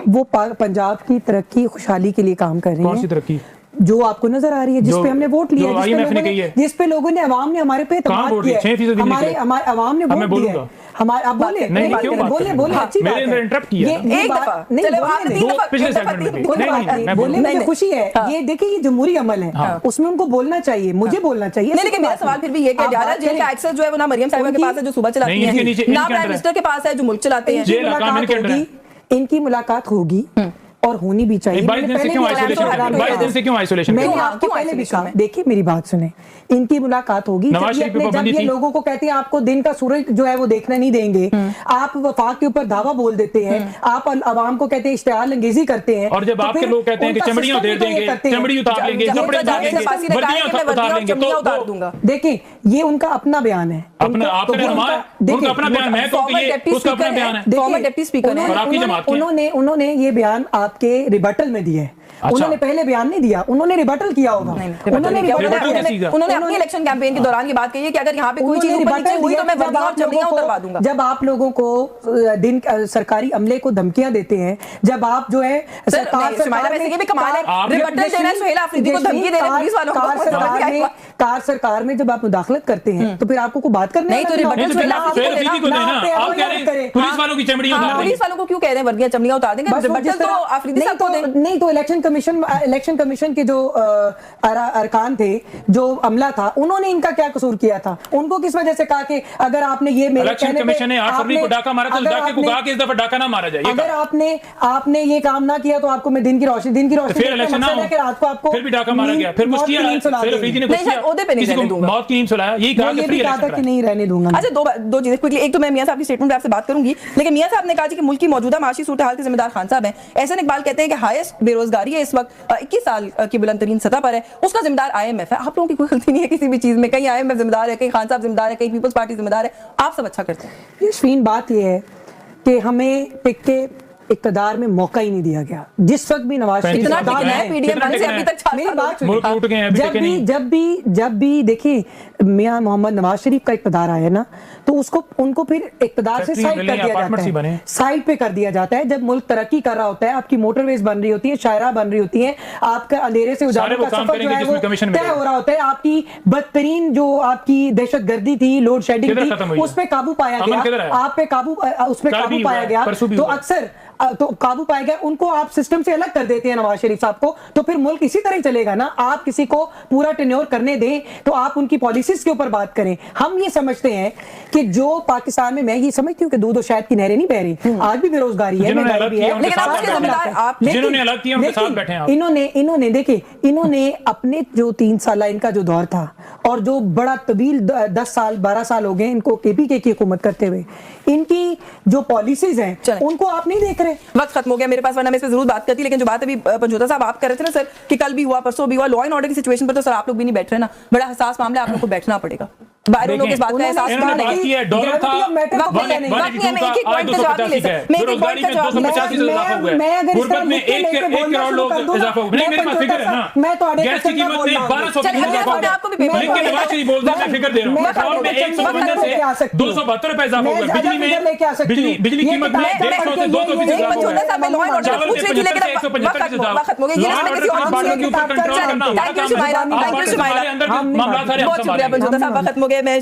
वो पंजाब की तरक्की खुशहाली के लिए काम कर रही है। कौन सी तरक्की? जो आपको नजर आ रही है, जिस पे हमने वोट लिया, जिस पे लोगों ने अवाम ने हमारे पे एतमाद किया, हमारे अवाम ने वोट दिया। हमारे आप बोले बोले अच्छी बात है। इंटरप्ट किया एक दफा बोलने में खुशी है। ये देखिए ये जमहूरी अमल है, उसमें उनको बोलना चाहिए, मुझे बोलना चाहिए। लेकिन मेरा सवाल फिर भी ये किया जा रहा है, जेल का एक्सेस जो है वो ना मरियम साहिबा के पास है जो सुबह चलाती है, ना प्राइम मिनिस्टर के पास है जो मुल्क चलाते हैं। इनकी मुलाकात होगी और होनी भी चाहिए। मैंने आपको पहले भी कहा, देखिए मेरी बात सुने, इनकी मुलाकात होगी जब ये लोगों को कहते हैं आपको दिन का सूरज जो है वो देखना नहीं देंगे, आप वफाक के ऊपर दावा बोल देते हैं, आप अवाम को कहते हैं इश्तिहार अंगेजी करते हैं, और जब आपके लोग कहते हैं कि चमड़ियां उतार देंगे, चमड़ी उतार लेंगे, कपड़े उतार लेंगे, देखिए ये उनका अपना बयान है, अपना बयान है, उसका अपना बयान है। फॉर्मर डिप्टी स्पीकर है, उन्होंने ये बयान आपके रिबटल में दिया है। उन्होंने पहले बयान नहीं दिया, उन्होंने रिबटल किया होगा। उन्होंने अपनी इलेक्शन कैंपेन के दौरान की बात कही है कि अगर यहाँ पे कोई चीज ऊपर हुई तो मैं वर्दियां और चमड़ियां उतरवा दूंगा। जब आप लोगों को दिन सरकारी अमले को धमकियां देते हैं, जब आप जो है कार सरकार में जब आप मुदाखलत करते हैं तो फिर आपको को बात करनी नहीं, तो पुलिस वालों की चमड़ियां उतार देंगे। पुलिस वालों को क्यों कह रहे हैं वर्दियां चमड़ियां उतार देंगे? नहीं तो इलेक्शन कमीशन के जो अरकान थे, जो अमला था, उन्होंने इनका क्या कसूर किया था? उनको किस वजह से कहा कि अगर आपने ये इलेक्शन कमीशन ने 8 फरवरी को डाका मारा तो डाके को कहा कि इस दफा डाका ना मारा जाए। अगर आपने ये काम ना किया तो आपको मैं दिन की रोशनी फिर इलेक्शन ना हो, रात को आपको फिर भी डाका मारा गया, फिर कुछ किया, फिर अफरीदी ने कुछ किया, किसी को मौत की नींद सुलाया, यही कहा कि फ्री इलेक्शन नहीं रहने दूंगा। अच्छा, दो चीजें क्विकली। एक तो मैं मियां साहब की स्टेटमेंट पे आपसे बात करूंगी, लेकिन मियां साहब ने कहा कि मुल्क की मौजूदा माशी सूरत हाल के जिम्मेदार खान साहब हैं। एहसन इकबाल कहते हैं कि हाईएस्ट बेरोजगारी है इस वक्त 21 साल की बुलंद तरीन सतह पर है, उसका जिम्मेदार IMF है। आप लोगों की कोई गलती नहीं है किसी भी चीज में, कहीं IMF जिम्मेदार है, कहीं खान साहब जिम्मेदार है, कहीं पीपल्स पार्टी जिम्मेदार है, आप सब अच्छा करते हैं। यशवीन बात यह है कि हमें टिक के इक़्तिदार में मौका ही नहीं दिया गया। जिस वक्त भी नवाज शरीफ जब भी देखिए मियां मोहम्मद नवाज शरीफ का इक़्तिदार आया ना, तो उनको फिर इक़्तिदार से साइड कर दिया जाता है, साइड पे कर दिया जाता है। जब मुल्क तरक्की कर रहा होता है, आपकी मोटरवेज बन रही होती है, शायरा बन रही होती है, आपका अंधेरे से उजाले का सफर जो है वो तय हो रहा होता है, आपकी बदतरीन जो आपकी दहशतगर्दी थी, लोड शेडिंग थी, उस पे काबू पाया गया, आप पे उस पे काबू पाया गया, तो अक्सर तो काबू पाया गया, उनको आप सिस्टम से अलग कर देते हैं नवाज शरीफ साहब को, तो फिर मुल्क इसी तरह चलेगा ना। आप किसी को पूरा टेन्योर करने दें तो आप उनकी पॉलिसीज के ऊपर बात करें। हम ये समझते हैं कि जो पाकिस्तान में, मैं ये समझती हूँ कि दूध और शहद की नहरें नहीं बह रही, आज भी बेरोजगारी है, इन्होंने देखिए, इन्होंने अपने जो 3 साल इनका जो दौर था और जो बड़ा तवील 10 साल 12 साल हो गए इनको KPK की हुकूमत करते हुए, इनकी जो पॉलिसीज हैं उनको आप नहीं देख रहे। वक्त खत्म हो गया मेरे पास, वरना मैं इस पे जरूर बात करती, लेकिन जो बात अभी पंजोता साहब आप कर रहे थे ना सर कि कल भी हुआ, परसों भी हुआ, लॉ एंड ऑर्डर की सिचुएशन पर तो सर आप लोग भी नहीं बैठ रहे ना, बड़ा हसास मामला है, आप लोग को बैठना पड़ेगा। बाहर लोग इस बात का एहसास नहीं है। डॉलर था, मैं एक पॉइंट का जवाब ले सकता, मैं एक पॉइंट का जवाब गुरबत में 1 करोड़ लोग इजाफा हुआ। नहीं, मेरे पास फिगर है ना, मैं तो गैस की कीमत में 1200 आपको भी पेपर लेकिन नवाज शरीफ बोलता है, मैं फिगर दे रहा हूं, पेट्रोल में 152 से 272 रुपए इजाफा हुआ, बिजली में बिजली कीमत में 150 से 200 इजाफा हुआ, चावल में 75 से 175 इजाफा हुआ। के ऊपर कंट्रोल करना हमारा काम है, अंदर मामला सारे बहुत शुक्रिया पंजोता साहब, वक्त खत्म हो गया। मैं